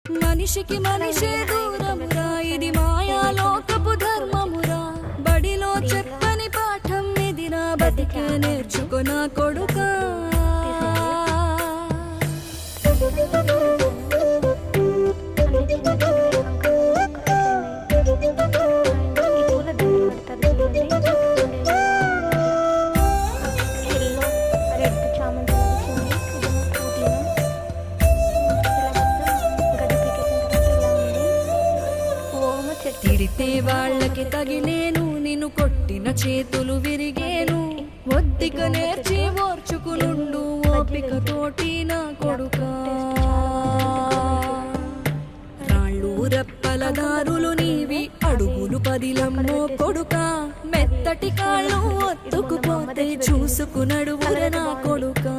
మనిషికి మనిషే దూరమురా, ఇది మాయాలోకపు ధర్మమురా. బడిలో చెప్పని పాఠం ఇదిరా, బతికే నేర్చుకున్న కొడుకా. తిడితే వాళ్ళకి తగిలేను, నిన్ను కొట్టిన చేతులు విరిగేను. ఒద్దిక నేర్చి ఓర్చుకునుండు ఓపిక తోటి నా కొడుకా. రాళ్ళు రెప్పల దారులు నీవి, అడుగులు పదిలమ్మో కొడుకా. మెత్తటి కాళ్ళు ఒత్తుకుపోతే చూసుకునడువుర నా కొడుకా.